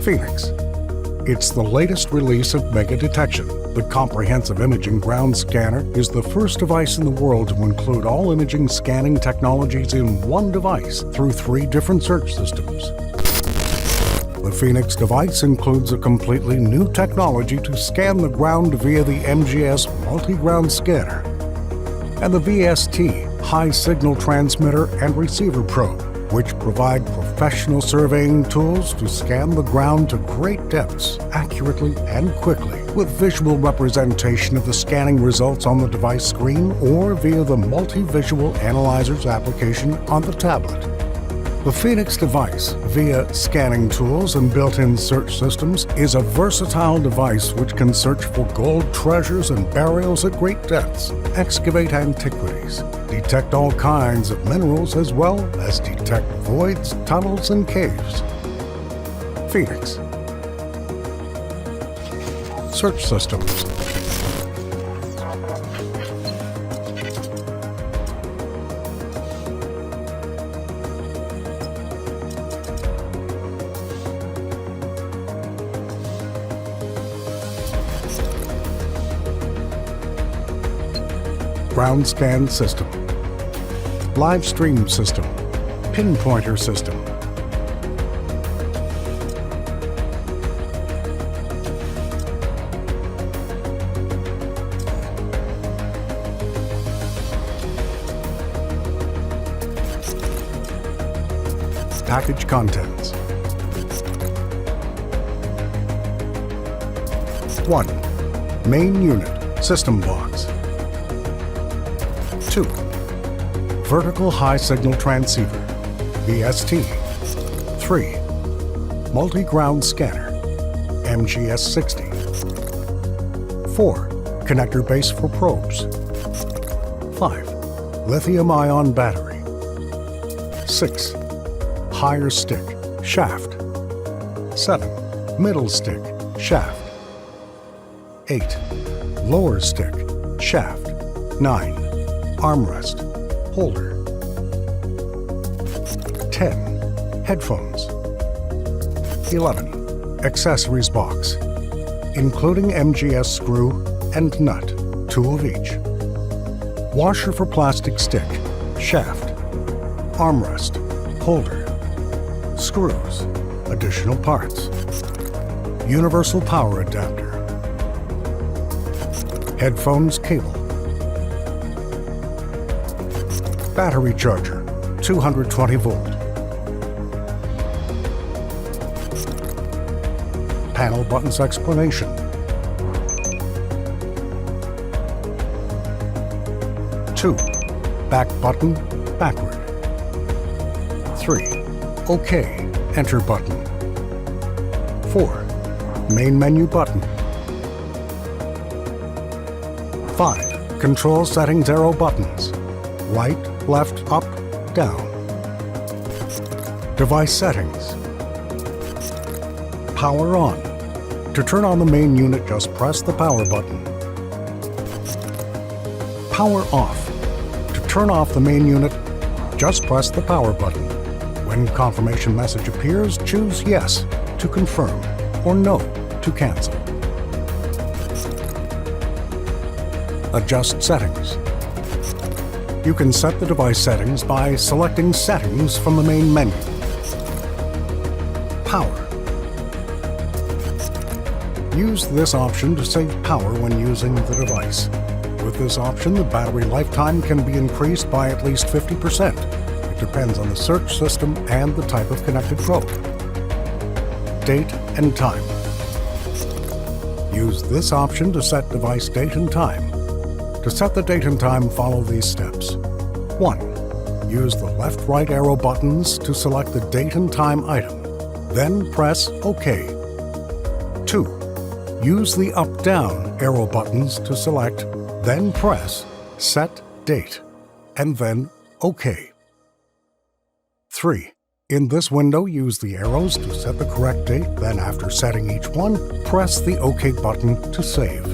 Phoenix. It's the latest release of Mega Detection. The comprehensive imaging ground scanner is the first device in the world to include all imaging scanning technologies in one device through 3 different search systems. The Phoenix device includes a completely new technology to scan the ground via the MGS multi-ground scanner and the VST high signal transmitter and receiver probe, which provide professional surveying tools to scan the ground to great depths, accurately and quickly, with visual representation of the scanning results on the device screen or via the multi-visual analyzer's application on the tablet. The Phoenix device, via scanning tools and built-in search systems, is a versatile device which can search for gold treasures and burials at great depths, excavate antiquities, detect all kinds of minerals, as well as detect voids, tunnels, and caves. Phoenix. Search systems. Ground scan system, live stream system, pinpointer system, package contents. 1. Main unit, system box. 2. Vertical high signal transceiver, VST. 3. Multi-ground scanner, MGS 60. 4. Connector base for probes. 5. Lithium-ion battery. 6. Higher stick, shaft. 7. Middle stick, shaft. 8. Lower stick, shaft. 9. Armrest, holder. 10. Headphones. 11. Accessories box, including MGS screw and nut, 2 of each. Washer for plastic stick, shaft. Armrest, holder. Screws, additional parts. Universal power adapter. Headphones cable. Battery charger, 220 volt. Panel buttons explanation. 2. Back button, backward. 3. OK, enter button. 4. Main menu button. 5. Control settings arrow buttons. Right, left, up, down. Device settings. Power on. To turn on the main unit, just press the power button. Power off. To turn off the main unit, just press the power button. When confirmation message appears, choose Yes to confirm or No to cancel. Adjust settings. You can set the device settings by selecting Settings from the main menu. Power. Use this option to save power when using the device. With this option, the battery lifetime can be increased by at least 50%. It depends on the search system and the type of connected probe. Date and time. Use this option to set device date and time. To set the date and time, follow these steps. 1. Use the left-right arrow buttons to select the date and time item. Then press OK. 2. Use the up-down arrow buttons to select, then press Set Date, and then OK. 3. In this window, use the arrows to set the correct date, then after setting each one, press the OK button to save.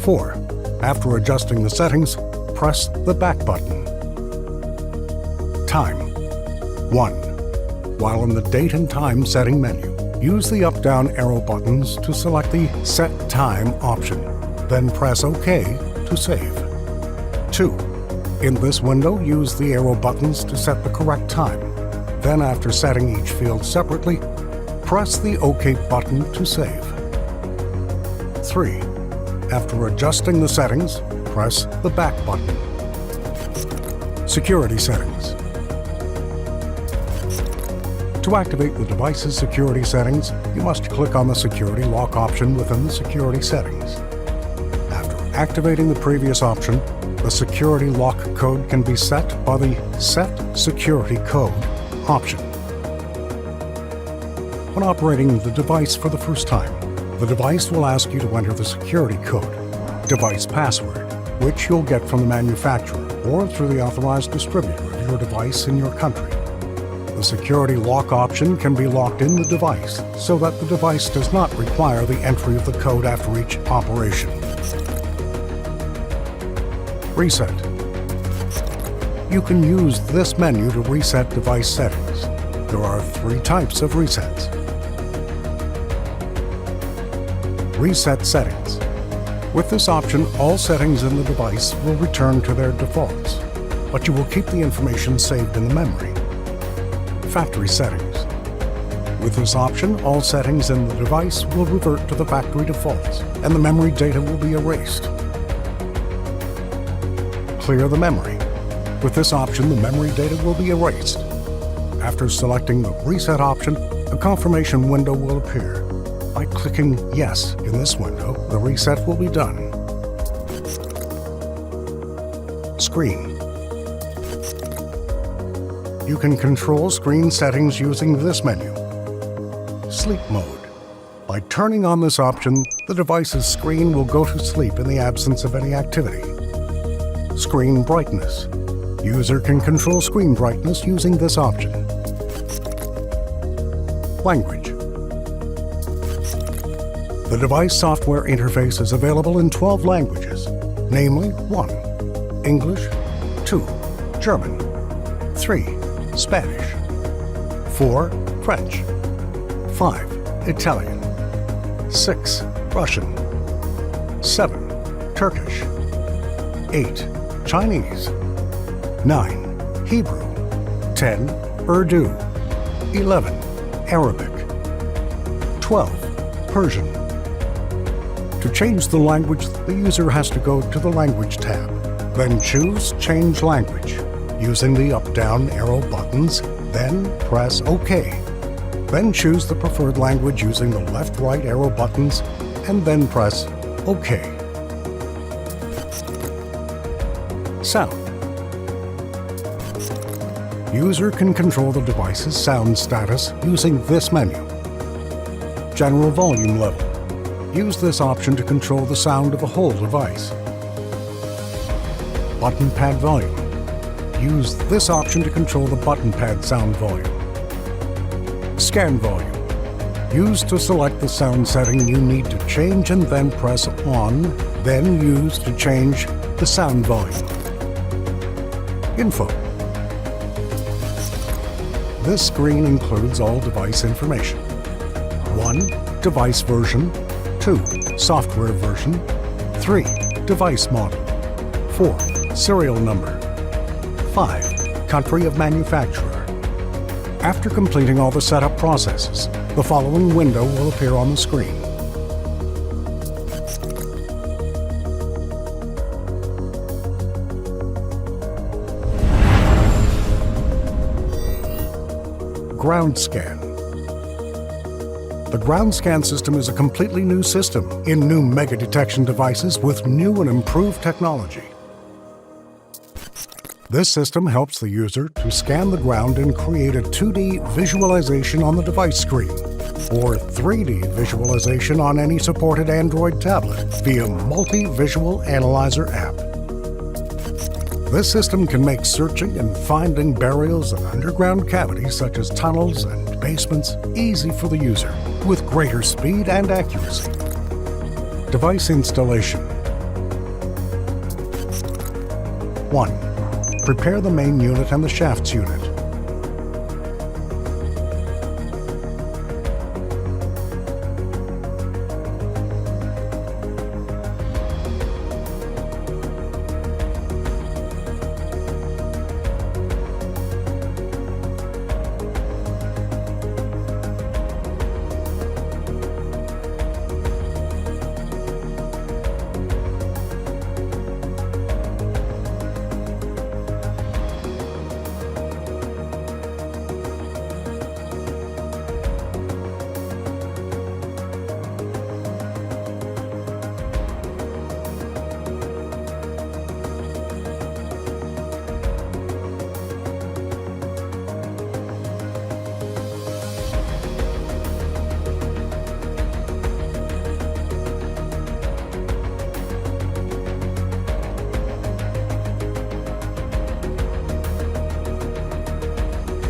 4. After adjusting the settings, press the back button. Time. 1. while in the Date and Time setting menu, use the up-down arrow buttons to select the Set Time option, then press OK to save. 2. In this window, use the arrow buttons to set the correct time. Then, after setting each field separately, press the OK button to save. 3. After adjusting the settings, press the back button. Security settings. To activate the device's security settings, you must click on the security lock option within the security settings. After activating the previous option, the security lock code can be set by the Set Security Code option. When operating the device for the first time, the device will ask you to enter the security code, device password, which you'll get from the manufacturer or through the authorized distributor of your device in your country. The security lock option can be locked in the device so that the device does not require the entry of the code after each operation. Reset. You can use this menu to reset device settings. There are 3 types of resets. Reset settings. With this option, all settings in the device will return to their defaults, but you will keep the information saved in the memory. Factory settings. With this option, all settings in the device will revert to the factory defaults, and the memory data will be erased. Clear the memory. With this option, the memory data will be erased. After selecting the Reset option, a confirmation window will appear. By clicking Yes in this window, the reset will be done. Screen. You can control screen settings using this menu. Sleep mode. By turning on this option, the device's screen will go to sleep in the absence of any activity. Screen brightness. User can control screen brightness using this option. Language. The device software interface is available in 12 languages, namely 1. English, 2. German, 3. Spanish, 4. French, 5. Italian, 6. Russian, 7. Turkish, 8. Chinese, 9. Hebrew, 10. Urdu, 11. Arabic, 12. Persian. To change the language, the user has to go to the Language tab, then choose Change Language using the up-down arrow buttons, then press OK. Then choose the preferred language using the left-right arrow buttons, and then press OK. Sound. User can control the device's sound status using this menu. General volume level. Use this option to control the sound of a whole device. Button pad volume. Use this option to control the button pad sound volume. Scan volume. Use to select the sound setting you need to change and then press on, then use to change the sound volume. Info. This screen includes all device information. 1. Device version. 2. Software version. 3. Device model. 4. Serial number. 5. Country of manufacturer. After completing all the setup processes, the following window will appear on the screen. Ground scan. The ground scan system is a completely new system in new mega detection devices with new and improved technology. This system helps the user to scan the ground and create a 2D visualization on the device screen, or 3D visualization on any supported Android tablet via Multi-Visual Analyzer app. This system can make searching and finding burials and underground cavities such as tunnels and basements easy for the user with greater speed and accuracy. Device installation. 1. Prepare the main unit and the shafts unit.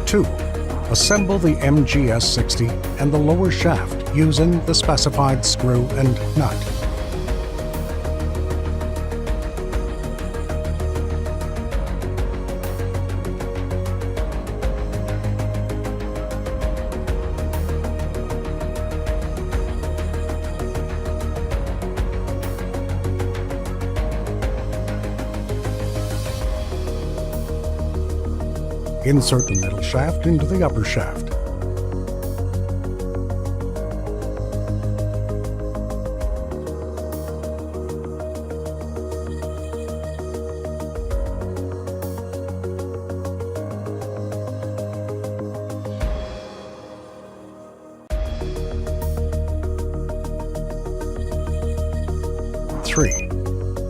2. Assemble the MGS-60 and the lower shaft using the specified screw and nut. Insert the middle shaft into the upper shaft. Three,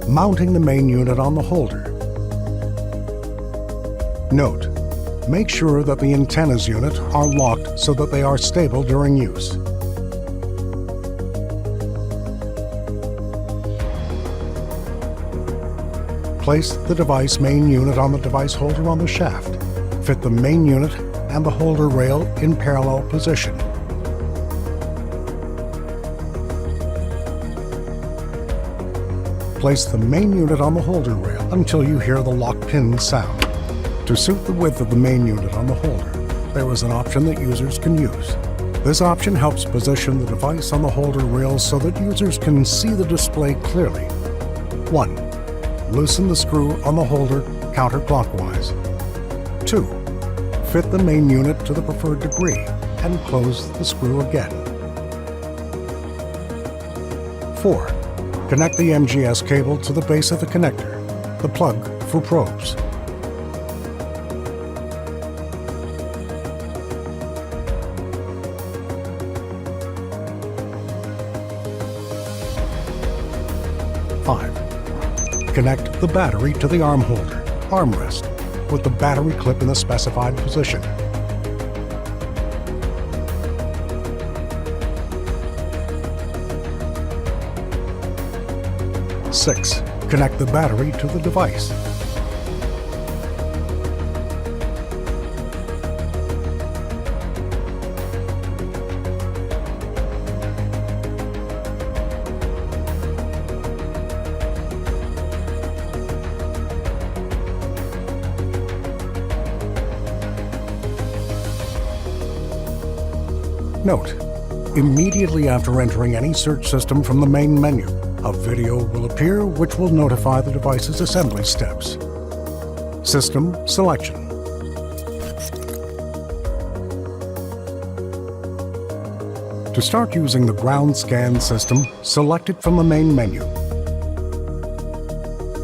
mounting the main unit on the holder. Note: make sure that the antennas unit are locked so that they are stable during use. Place the device main unit on the device holder on the shaft. Fit the main unit and the holder rail in parallel position. Place the main unit on the holder rail until you hear the lock pin sound. To suit the width of the main unit on the holder, there is an option that users can use. This option helps position the device on the holder rail so that users can see the display clearly. 1. Loosen the screw on the holder counterclockwise. 2. Fit the main unit to the preferred degree and close the screw again. 4. Connect the MGS cable to the base of the connector, the plug for probes. Connect the battery to the arm holder, armrest, with the battery clip in the specified position. 6. Connect the battery to the device. 7. Note: immediately after entering any search system from the main menu, a video will appear which will notify the device's assembly steps. System selection. To start using the ground scan system, select it from the main menu.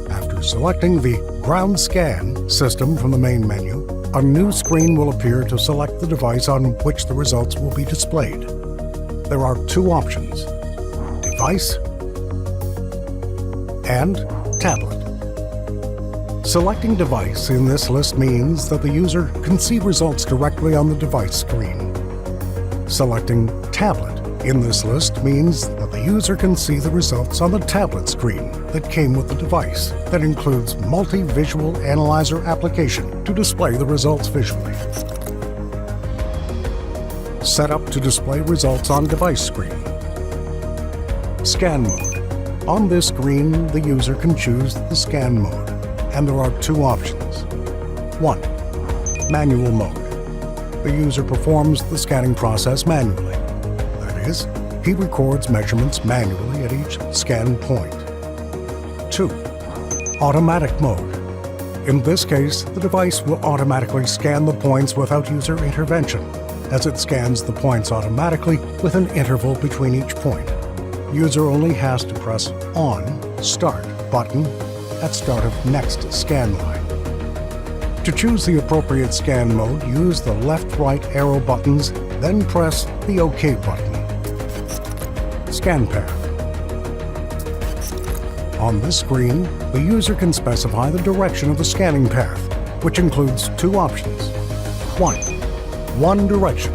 After selecting the ground scan system from the main menu, a new screen will appear to select the device on which the results will be displayed. There are two options: device and tablet. Selecting device in this list means that the user can see results directly on the device screen. Selecting tablet in this list means that the user can see the results on the tablet screen that came with the device, that includes multi-visual analyzer application to display the results visually. Set up to display results on device screen. Scan mode. On this screen, the user can choose the scan mode, and there are two options. 1. Manual mode. The user performs the scanning process manually. That is, he records measurements manually at each scan point. 2. Automatic mode. In this case, the device will automatically scan the points without user intervention, as it scans the points automatically with an interval between each point. User only has to press on Start button at start of next scan line. To choose the appropriate scan mode, use the left-right arrow buttons, then press the OK button. Scan path. On this screen, the user can specify the direction of the scanning path, which includes two options. 1. One direction.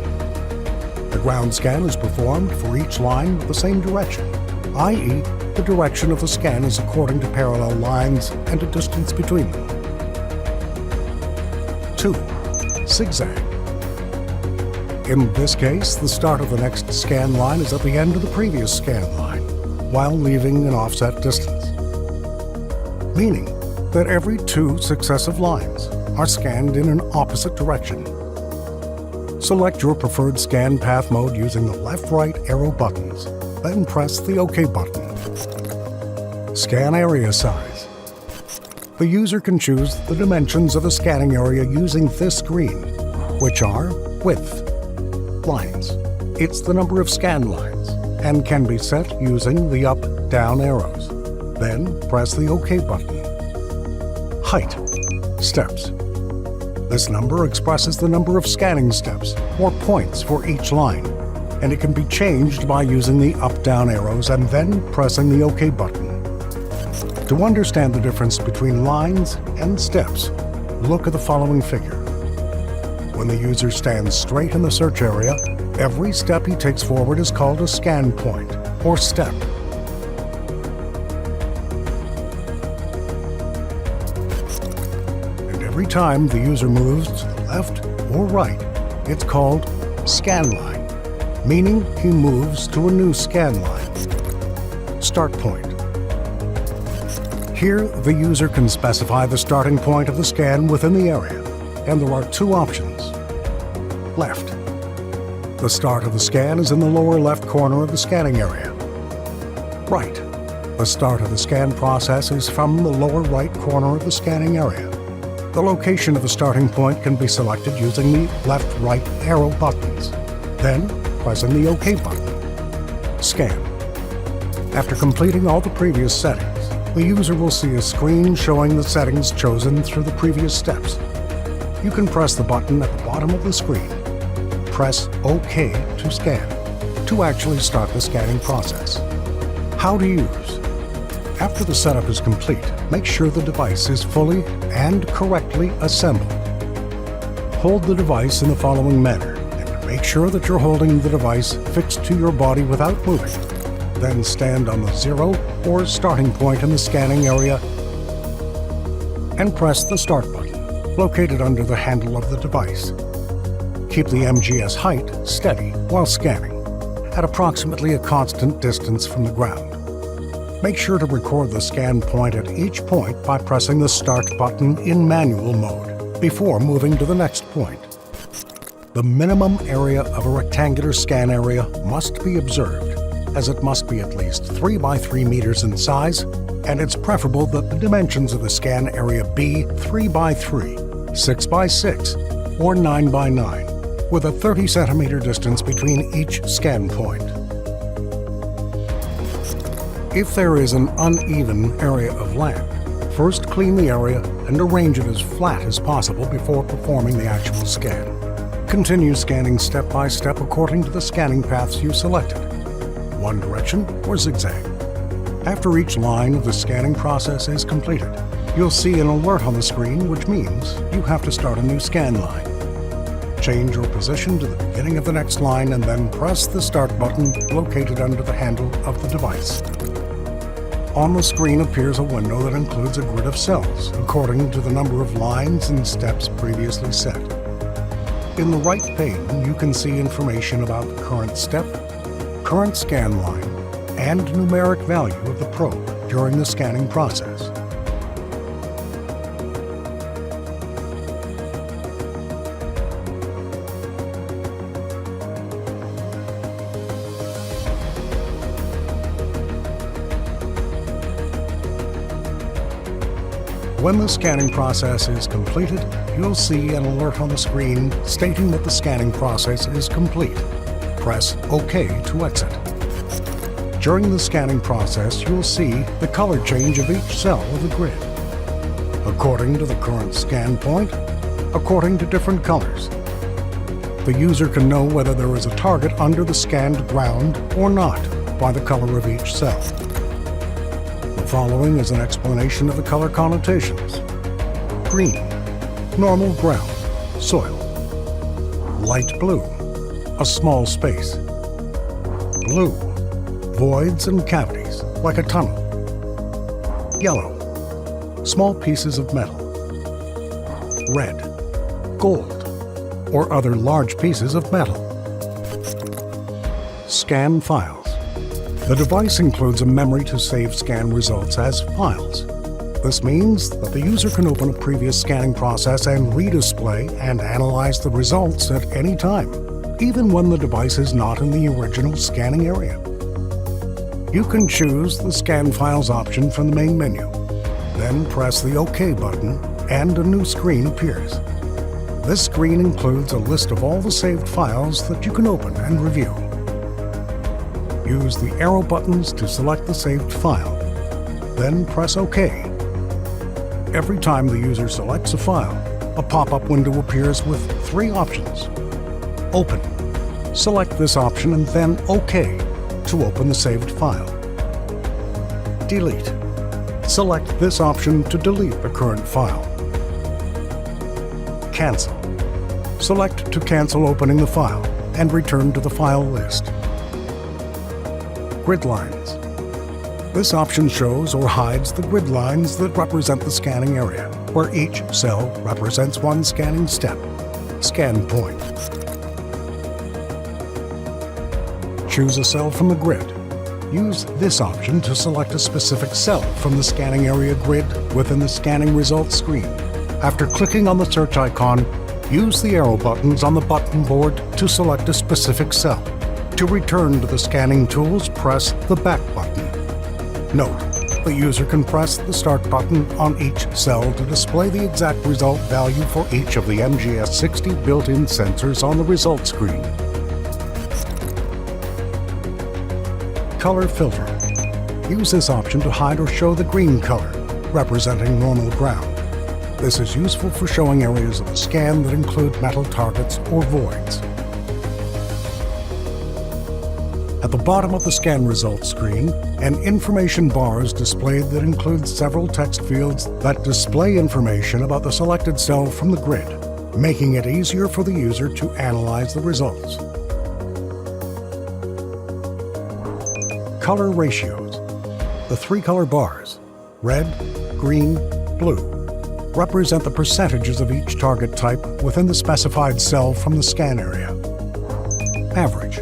The ground scan is performed for each line with the same direction, i.e., the direction of the scan is according to parallel lines and a distance between them. 2. Zigzag. In this case, the start of the next scan line is at the end of the previous scan line, while leaving an offset distance, meaning that every 2 successive lines are scanned in an opposite direction. Select your preferred scan path mode using the left-right arrow buttons, then press the OK button. Scan area size. The user can choose the dimensions of the scanning area using this screen, which are width, lines. It's the number of scan lines and can be set using the up-down arrows. Then press the OK button. Height, steps. This number expresses the number of scanning steps or points for each line, and it can be changed by using the up-down arrows and then pressing the OK button. To understand the difference between lines and steps, look at the following figure. When the user stands straight in the search area, every step he takes forward is called a scan point or step. And every time the user moves to the left or right, it's called scan line, meaning he moves to a new scan line. Start point. Here, the user can specify the starting point of the scan within the area, and there are 2 options. Left. The start of the scan is in the lower left corner of the scanning area. Right. The start of the scan process is from the lower right corner of the scanning area. The location of the starting point can be selected using the left-right arrow buttons, then pressing the OK button. Scan. After completing all the previous settings, the user will see a screen showing the settings chosen through the previous steps. You can press the button at the bottom of the screen. Press OK to scan, to actually start the scanning process. How to use. After the setup is complete, make sure the device is fully and correctly assembled. Hold the device in the following manner, and make sure that you're holding the device fixed to your body without moving. Then stand on the 0 or starting point in the scanning area and press the Start button, located under the handle of the device. Keep the MGS height steady while scanning, at approximately a constant distance from the ground. Make sure to record the scan point at each point by pressing the Start button in manual mode before moving to the next point. The minimum area of a rectangular scan area must be observed, as it must be at least 3 by 3 meters in size, and it's preferable that the dimensions of the scan area be 3 by 3, 6 by 6, or 9 by 9, with a 30 centimeter distance between each scan point. If there is an uneven area of land, first clean the area and arrange it as flat as possible before performing the actual scan. Continue scanning step by step according to the scanning paths you selected, one direction or zigzag. After each line of the scanning process is completed, you'll see an alert on the screen, which means you have to start a new scan line. Change your position to the beginning of the next line and then press the Start button located under the handle of the device. On the screen appears a window that includes a grid of cells according to the number of lines and steps previously set. In the right pane, you can see information about the current step, current scan line, and numeric value of the probe during the scanning process. When the scanning process is completed, you'll see an alert on the screen stating that the scanning process is complete. Press OK to exit. During the scanning process, you'll see the color change of each cell of the grid, according to the current scan point, according to different colors. The user can know whether there is a target under the scanned ground or not by the color of each cell. The following is an explanation of the color connotations. Green, normal ground, soil. Light blue, a small space. Blue, voids and cavities, like a tunnel. Yellow, small pieces of metal. Red, gold, or other large pieces of metal. Scan files. The device includes a memory to save scan results as files. This means that the user can open a previous scanning process and redisplay and analyze the results at any time, even when the device is not in the original scanning area. You can choose the Scan Files option from the main menu. Then press the OK button and a new screen appears. This screen includes a list of all the saved files that you can open and review. Use the arrow buttons to select the saved file. Then press OK. Every time the user selects a file, a pop-up window appears with three options. Open. Select this option and then OK to open the saved file. Delete. Select this option to delete the current file. Cancel. Select to cancel opening the file and return to the file list. Grid lines. This option shows or hides the grid lines that represent the scanning area, where each cell represents one scanning step. Scan point. Choose a cell from the grid. Use this option to select a specific cell from the scanning area grid within the scanning results screen. After clicking on the search icon, use the arrow buttons on the button board to select a specific cell. To return to the scanning tools, press the back button. Note, the user can press the Start button on each cell to display the exact result value for each of the MGS60 built-in sensors on the results screen. Color filter. Use this option to hide or show the green color, representing normal ground. This is useful for showing areas of the scan that include metal targets or voids. At the bottom of the scan results screen, an information bar is displayed that includes several text fields that display information about the selected cell from the grid, making it easier for the user to analyze the results. Color ratios. The three color bars, red, green, blue, represent the percentages of each target type within the specified cell from the scan area. Average.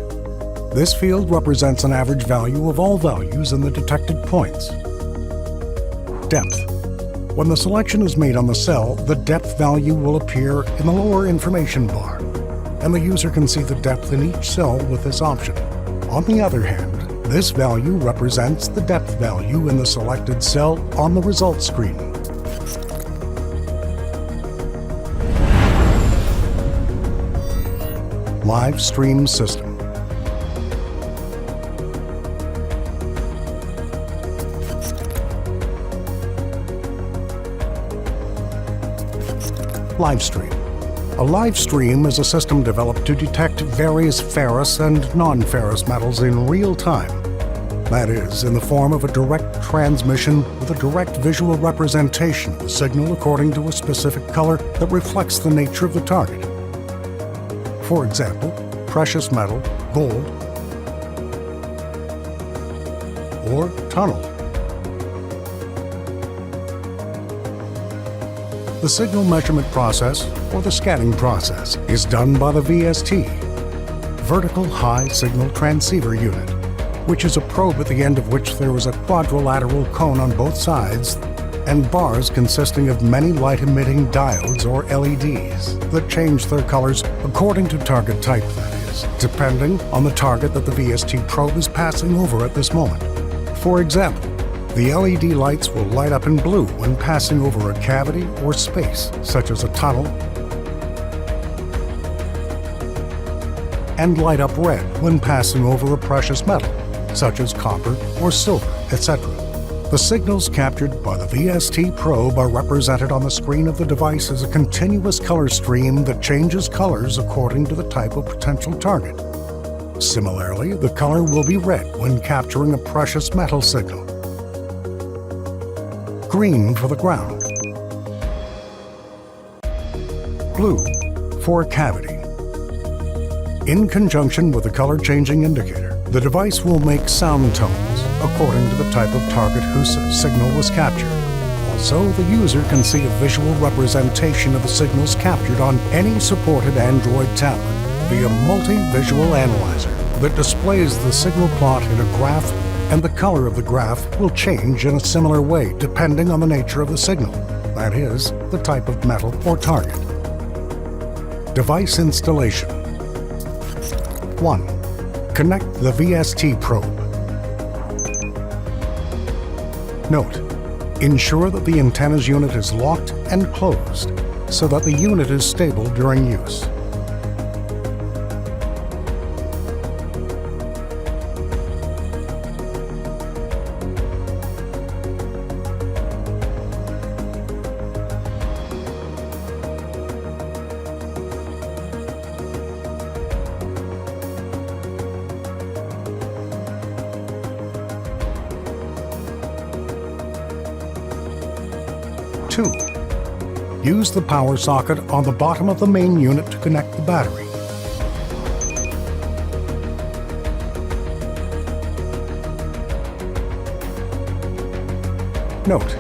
This field represents an average value of all values in the detected points. Depth. When the selection is made on the cell, the depth value will appear in the lower information bar, and the user can see the depth in each cell with this option. On the other hand, this value represents the depth value in the selected cell on the results screen. Live stream system. Live stream. A live stream is a system developed to detect various ferrous and non-ferrous metals in real time. That is, in the form of a direct transmission with a direct visual representation of the signal according to a specific color that reflects the nature of the target. For example, precious metal, gold, or tunnel. The signal measurement process, or the scanning process, is done by the VST, Vertical High Signal Transceiver Unit, which is a probe at the end of which there is a quadrilateral cone on both sides and bars consisting of many light-emitting diodes or LEDs that change their colors according to target type, that is, depending on the target that the VST probe is passing over at this moment. For example, the LED lights will light up in blue when passing over a cavity or space, such as a tunnel, and light up red when passing over a precious metal, such as copper or silver, etc. The signals captured by the VST probe are represented on the screen of the device as a continuous color stream that changes colors according to the type of potential target. Similarly, the color will be red when capturing a precious metal signal. Green for the ground. Blue for a cavity. In conjunction with the color-changing indicator, the device will make sound tones according to the type of target whose signal was captured. Also, the user can see a visual representation of the signals captured on any supported Android tablet via multi-visual analyzer. that displays the signal plot in a graph, and the color of the graph will change in a similar way depending on the nature of the signal, that is, the type of metal or target. Device installation. 1. Connect the VST probe. Note: ensure that the antenna's unit is locked and closed so that the unit is stable during use. 2. Use the power socket on the bottom of the main unit to connect the battery. Note: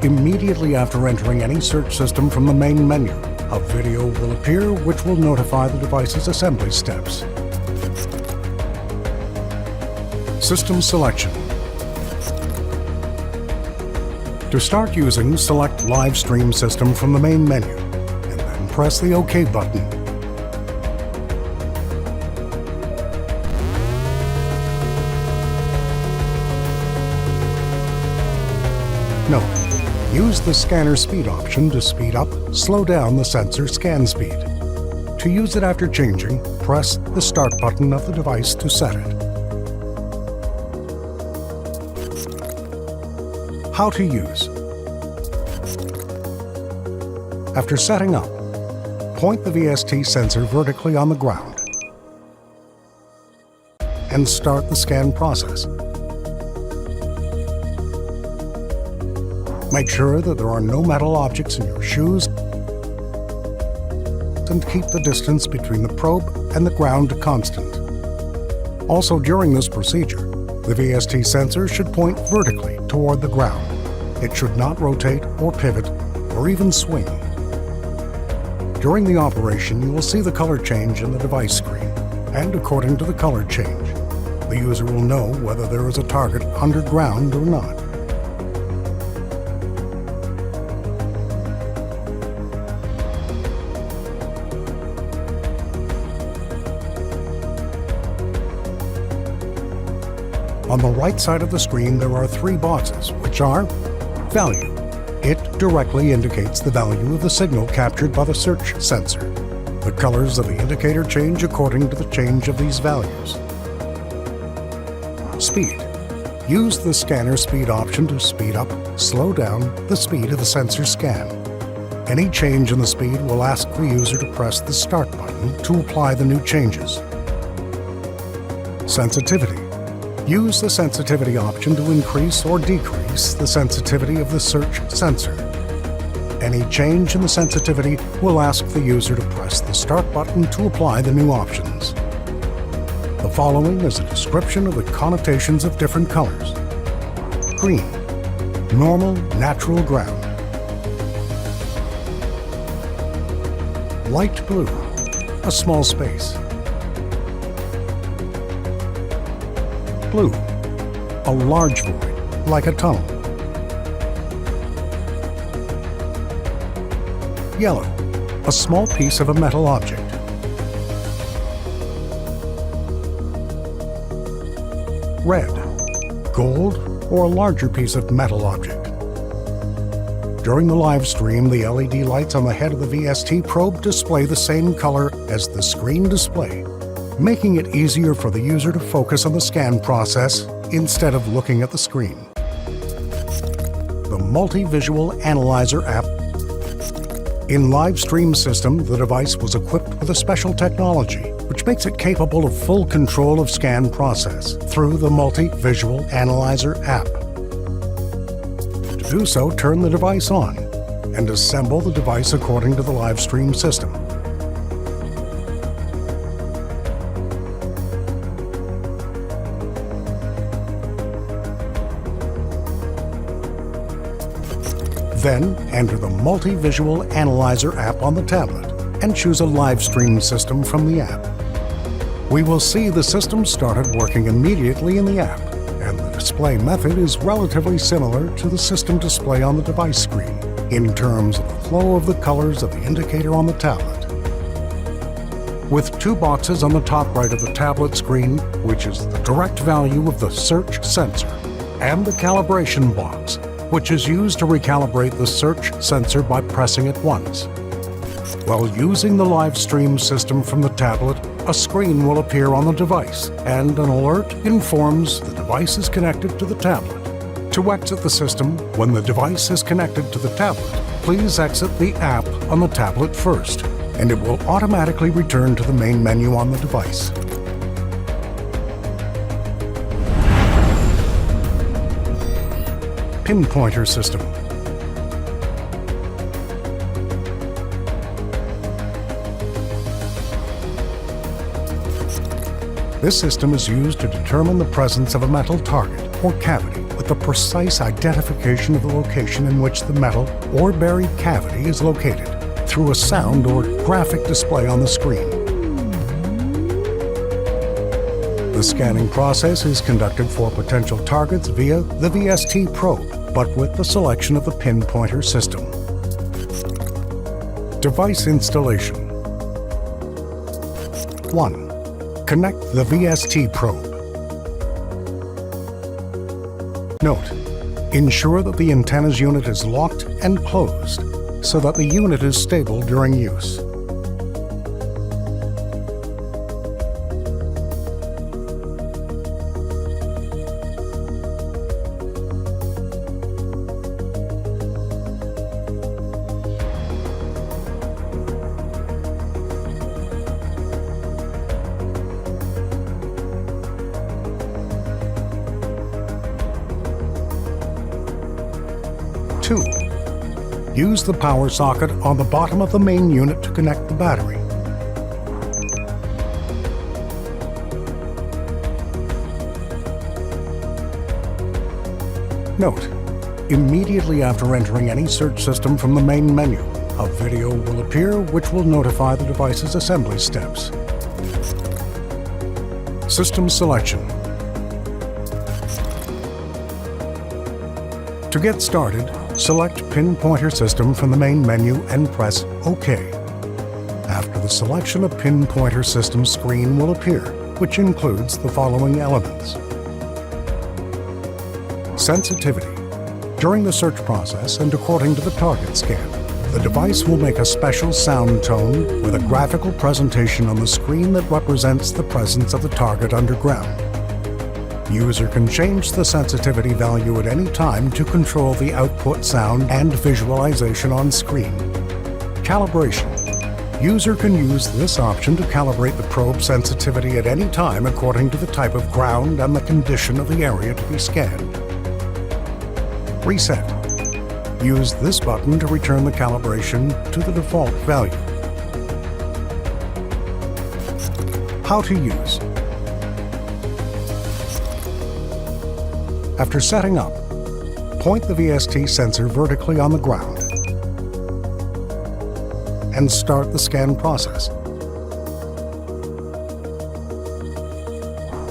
immediately after entering any search system from the main menu, a video will appear which will notify the device's assembly steps. System selection. To start using, select Live Stream System from the main menu, and then press the OK button. Note: use the scanner speed option to speed up, slow down the sensor scan speed. To use it after changing, press the Start button of the device to set it. How to use. After setting up, point the VST sensor vertically on the ground and start the scan process. Make sure that there are no metal objects in your shoes and keep the distance between the probe and the ground constant. Also, during this procedure, the VST sensor should point vertically toward the ground. It should not rotate or pivot or even swing. During the operation, you will see the color change in the device screen, and according to the color change, the user will know whether there is a target underground or not. On the right side of the screen, there are 3 boxes, which are Value. It directly indicates the value of the signal captured by the search sensor. The colors of the indicator change according to the change of these values. Speed. Use the scanner speed option to speed up, slow down the speed of the sensor scan. Any change in the speed will ask the user to press the Start button to apply the new changes. Sensitivity. Use the sensitivity option to increase or decrease the sensitivity of the search sensor. Any change in the sensitivity will ask the user to press the Start button to apply the new options. The following is a description of the connotations of different colors. Green, normal, natural ground. Light blue, a small space. Blue, a large void, like a tunnel. Yellow, a small piece of a metal object. Red, gold, or a larger piece of metal object. During the live stream, the LED lights on the head of the VST probe display the same color as the screen display, making it easier for the user to focus on the scan process instead of looking at the screen. The Multi-Visual Analyzer app. In Live Stream System, the device was equipped with a special technology which makes it capable of full control of scan process through the Multi-Visual Analyzer app. To do so, turn the device on and assemble the device according to the live stream system. Then, enter the Multi-Visual Analyzer app on the tablet and choose a live stream system from the app. We will see the system started working immediately in the app, and the display method is relatively similar to the system display on the device screen in terms of the flow of the colors of the indicator on the tablet. With two boxes on the top right of the tablet screen, which is the direct value of the search sensor, and the calibration box, which is used to recalibrate the search sensor by pressing it once. While using the live stream system from the tablet, a screen will appear on the device, and an alert informs the device is connected to the tablet. To exit the system, when the device is connected to the tablet, please exit the app on the tablet first, and it will automatically return to the main menu on the device. Pinpointer system. This system is used to determine the presence of a metal target or cavity with the precise identification of the location in which the metal or buried cavity is located through a sound or graphic display on the screen. The scanning process is conducted for potential targets via the VST probe, but with the selection of the pinpointer system. Device installation. 1. Connect the VST probe. Note: ensure that the antenna's unit is locked and closed so that the unit is stable during use. 2. Use the power socket on the bottom of the main unit to connect the battery. Note: immediately after entering any search system from the main menu, a video will appear which will notify the device's assembly steps. System selection. To get started, select Pinpointer System from the main menu and press OK. After the selection, a Pinpointer System screen will appear, which includes the following elements. Sensitivity. During the search process and according to the target scan, the device will make a special sound tone with a graphical presentation on the screen that represents the presence of the target underground. User can change the sensitivity value at any time to control the output sound and visualization on screen. Calibration. User can use this option to calibrate the probe sensitivity at any time according to the type of ground and the condition of the area to be scanned. Reset. Use this button to return the calibration to the default value. How to use. After setting up, point the VST sensor vertically on the ground and start the scan process.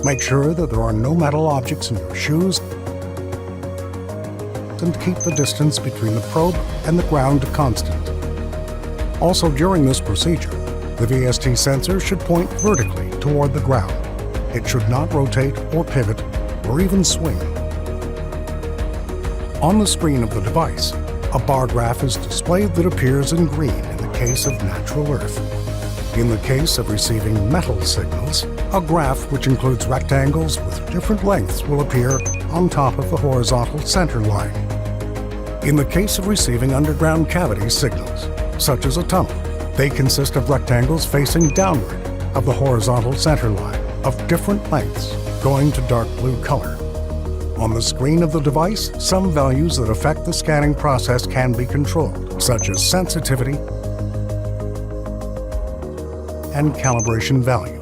Make sure that there are no metal objects in your shoes and keep the distance between the probe and the ground constant. Also, during this procedure, the VST sensor should point vertically toward the ground. It should not rotate or pivot or even swing. On the screen of the device, a bar graph is displayed that appears in green in the case of natural Earth. In the case of receiving metal signals, a graph which includes rectangles with different lengths will appear on top of the horizontal center line. In the case of receiving underground cavity signals, such as a tunnel, they consist of rectangles facing downward of the horizontal center line of different lengths, going to dark blue color. On the screen of the device, some values that affect the scanning process can be controlled, such as sensitivity and calibration value.